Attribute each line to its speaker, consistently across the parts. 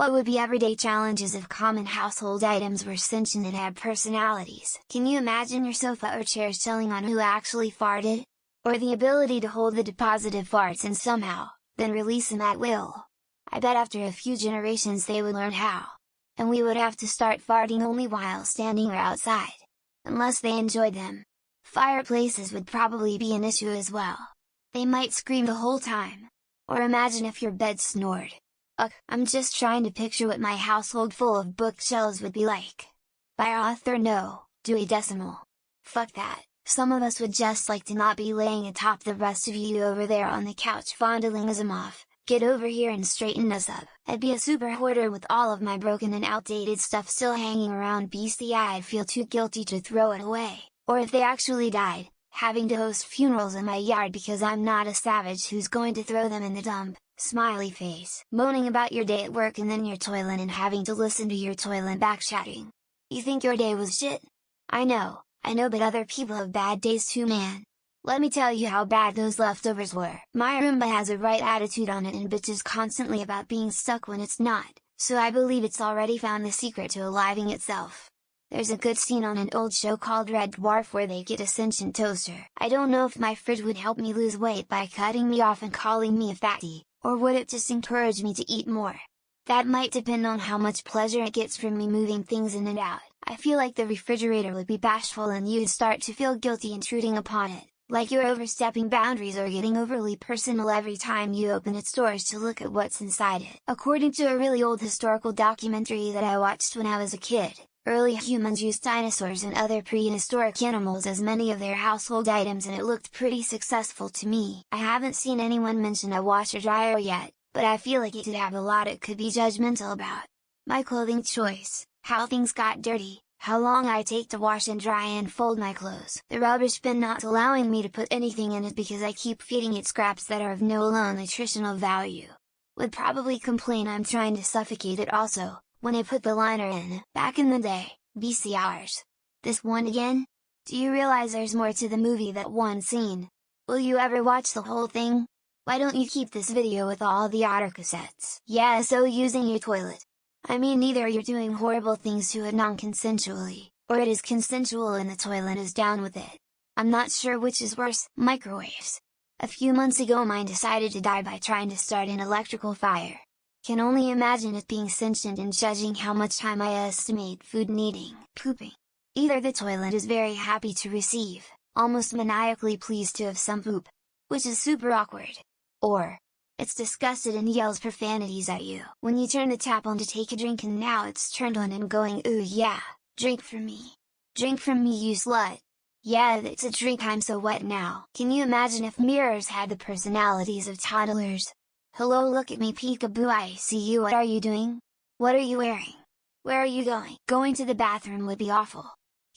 Speaker 1: What would be everyday challenges if common household items were sentient and had personalities? Can you imagine your sofa or chairs telling on who actually farted? Or the ability to hold the deposit of farts and somehow, then release them at will? I bet after a few generations they would learn how. And we would have to start farting only while standing or outside. Unless they enjoyed them. Fireplaces would probably be an issue as well. They might scream the whole time. Or imagine if your bed snored. Ugh, I'm just trying to picture what my household full of bookshelves would be like. By author no, Dewey Decimal. Fuck that, some of us would just like to not be laying atop the rest of you over there on the couch fondling Asimov. Get over here and straighten us up. I'd be a super hoarder with all of my broken and outdated stuff still hanging around BC. I'd feel too guilty to throw it away, or if they actually died, having to host funerals in my yard because I'm not a savage who's going to throw them in the dump. Smiley face. Moaning about your day at work and then your toilet and having to listen to your toilet backchatting. You think your day was shit? I know, but other people have bad days too, man. Let me tell you how bad those leftovers were. My Roomba has a right attitude on it and bitches constantly about being stuck when it's not, so I believe it's already found the secret to aliving itself. There's a good scene on an old show called Red Dwarf where they get a sentient toaster. I don't know if my fridge would help me lose weight by cutting me off and calling me a fatty, or would it just encourage me to eat more? That might depend on how much pleasure it gets from me moving things in and out. I feel like the refrigerator would be bashful and you'd start to feel guilty intruding upon it. Like you're overstepping boundaries or getting overly personal every time you open its doors to look at what's inside it. According to a really old historical documentary that I watched when I was a kid, early humans used dinosaurs and other prehistoric animals as many of their household items and it looked pretty successful to me. I haven't seen anyone mention a washer dryer yet, but I feel like it did have a lot it could be judgmental about. My clothing choice, how things got dirty, how long I take to wash and dry and fold my clothes. The rubbish bin not allowing me to put anything in it because I keep feeding it scraps that are of no low nutritional value. Would probably complain I'm trying to suffocate it also, when I put the liner in. Back in the day, BC hours. This one again? Do you realize there's more to the movie than one scene? Will you ever watch the whole thing? Why don't you keep this video with all the audio cassettes? Yeah, so using your toilet. I mean either you're doing horrible things to it non-consensually, or it is consensual and the toilet is down with it. I'm not sure which is worse. Microwaves. A few months ago mine decided to die by trying to start an electrical fire. Can only imagine it being sentient and judging how much time I estimate food needing. Pooping. Either the toilet is very happy to receive, almost maniacally pleased to have some poop, which is super awkward. Or, it's disgusted and yells profanities at you when you turn the tap on to take a drink and now it's turned on and going ooh yeah, drink from me. Drink from me you slut. Yeah that's a drink, I'm so wet now. Can you imagine if mirrors had the personalities of toddlers? Hello, look at me peekaboo, I see you, what are you doing? What are you wearing? Where are you going? Going to the bathroom would be awful.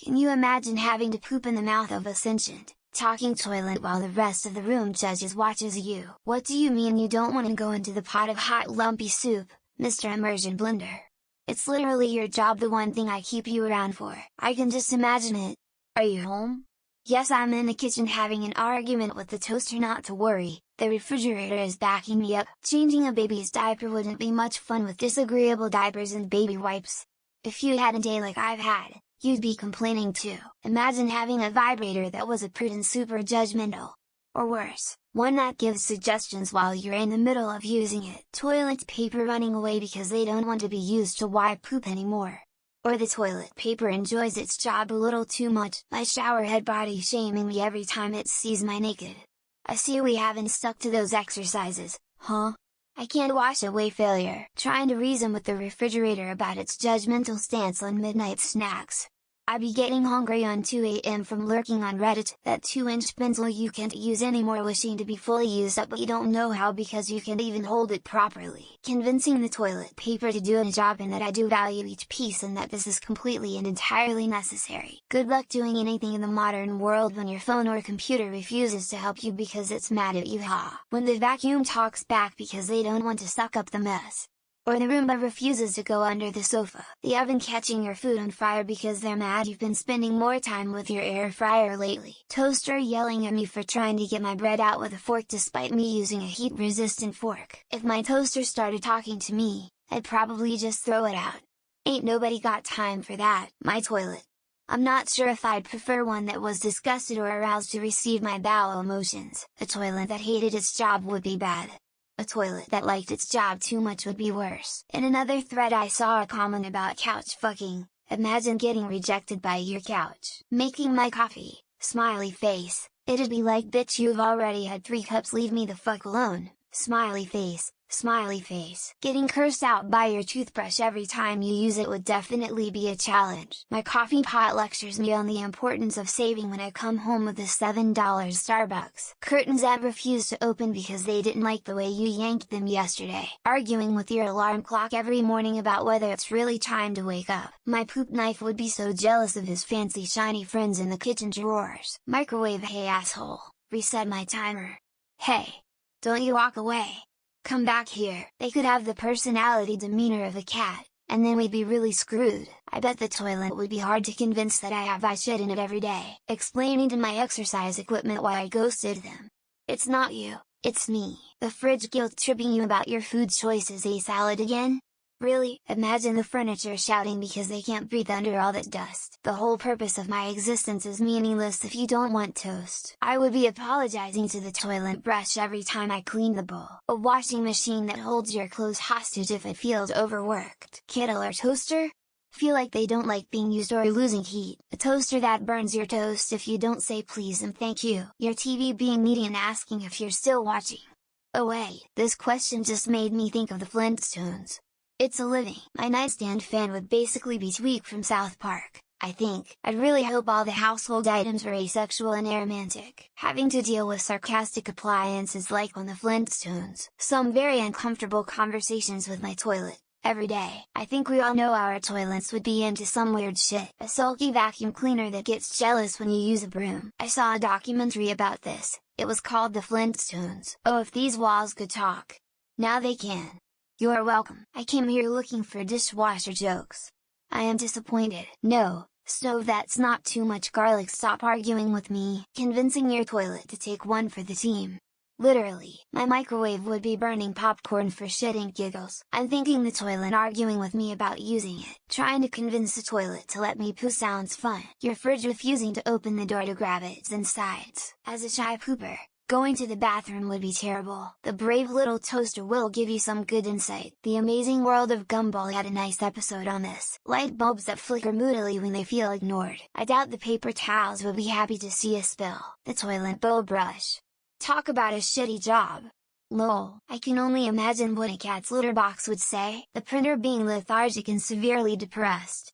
Speaker 1: Can you imagine having to poop in the mouth of a sentient, talking toilet while the rest of the room watches you? What do you mean you don't want to go into the pot of hot lumpy soup, Mr. Immersion Blender? It's literally your job, the one thing I keep you around for. I can just imagine it. Are you home? Yes, I'm in the kitchen having an argument with the toaster. Not to worry, the refrigerator is backing me up. Changing a baby's diaper wouldn't be much fun with disagreeable diapers and baby wipes. If you had a day like I've had, you'd be complaining too. Imagine having a vibrator that was a prude and super judgmental. Or worse, one that gives suggestions while you're in the middle of using it. Toilet paper running away because they don't want to be used to wipe poop anymore. Or the toilet paper enjoys its job a little too much. My shower head body shaming me every time it sees my naked. I see we haven't stuck to those exercises, huh? I can't wash away failure. Trying to reason with the refrigerator about its judgmental stance on midnight snacks. I be getting hungry on 2 AM from lurking on Reddit. That 2-inch pencil you can't use anymore, wishing to be fully used up but you don't know how because you can't even hold it properly. Convincing the toilet paper to do a job and that I do value each piece and that this is completely and entirely necessary. Good luck doing anything in the modern world when your phone or computer refuses to help you because it's mad at you, ha. When the vacuum talks back because they don't want to suck up the mess. Or the Roomba refuses to go under the sofa. The oven catching your food on fire because they're mad you've been spending more time with your air fryer lately. Toaster yelling at me for trying to get my bread out with a fork despite me using a heat-resistant fork. If my toaster started talking to me, I'd probably just throw it out. Ain't nobody got time for that, my toilet. I'm not sure if I'd prefer one that was disgusted or aroused to receive my bowel emotions. A toilet that hated its job would be bad. A toilet that liked its job too much would be worse. In another thread I saw a comment about couch fucking. Imagine getting rejected by your couch. Making my coffee, smiley face. It'd be like, bitch, you've already had 3 cups, leave me the fuck alone, smiley face, smiley face. Getting cursed out by your toothbrush every time you use it would definitely be a challenge. My coffee pot lectures me on the importance of saving when I come home with a $7 Starbucks. Curtains that refuse to open because they didn't like the way you yanked them yesterday. Arguing with your alarm clock every morning about whether it's really time to wake up. My poop knife would be so jealous of his fancy shiny friends in the kitchen drawers. Microwave, hey asshole, reset my timer. Hey! Don't you walk away! Come back here. They could have the personality demeanor of a cat, and then we'd be really screwed. I bet the toilet would be hard to convince that I shit in it every day. Explaining to my exercise equipment why I ghosted them. It's not you, it's me. The fridge guilt tripping you about your food choices. A salad again? Really? Imagine the furniture shouting because they can't breathe under all that dust. The whole purpose of my existence is meaningless if you don't want toast. I would be apologizing to the toilet brush every time I clean the bowl. A washing machine that holds your clothes hostage if it feels overworked. Kettle or toaster? Feel like they don't like being used or losing heat. A toaster that burns your toast if you don't say please and thank you. Your TV being needy and asking if you're still watching. Oh wait, this question just made me think of the Flintstones. It's a living. My nightstand fan would basically be Tweak from South Park, I think. I'd really hope all the household items were asexual and aromantic. Having to deal with sarcastic appliances like on the Flintstones. Some very uncomfortable conversations with my toilet, every day. I think we all know our toilets would be into some weird shit. A sulky vacuum cleaner that gets jealous when you use a broom. I saw a documentary about this. It was called The Flintstones. Oh, if these walls could talk. Now they can. You're welcome. I came here looking for dishwasher jokes. I am disappointed. No, stove, that's not too much garlic. Stop arguing with me. Convincing your toilet to take one for the team. Literally, my microwave would be burning popcorn for shit and giggles. I'm thinking the toilet arguing with me about using it. Trying to convince the toilet to let me poo sounds fun. Your fridge refusing to open the door to grab its insides. As a shy pooper, going to the bathroom would be terrible. The brave little toaster will give you some good insight. The Amazing World of Gumball had a nice episode on this. Light bulbs that flicker moodily when they feel ignored. I doubt the paper towels would be happy to see a spill. The toilet bowl brush. Talk about a shitty job. Lol. I can only imagine what a cat's litter box would say. The printer being lethargic and severely depressed.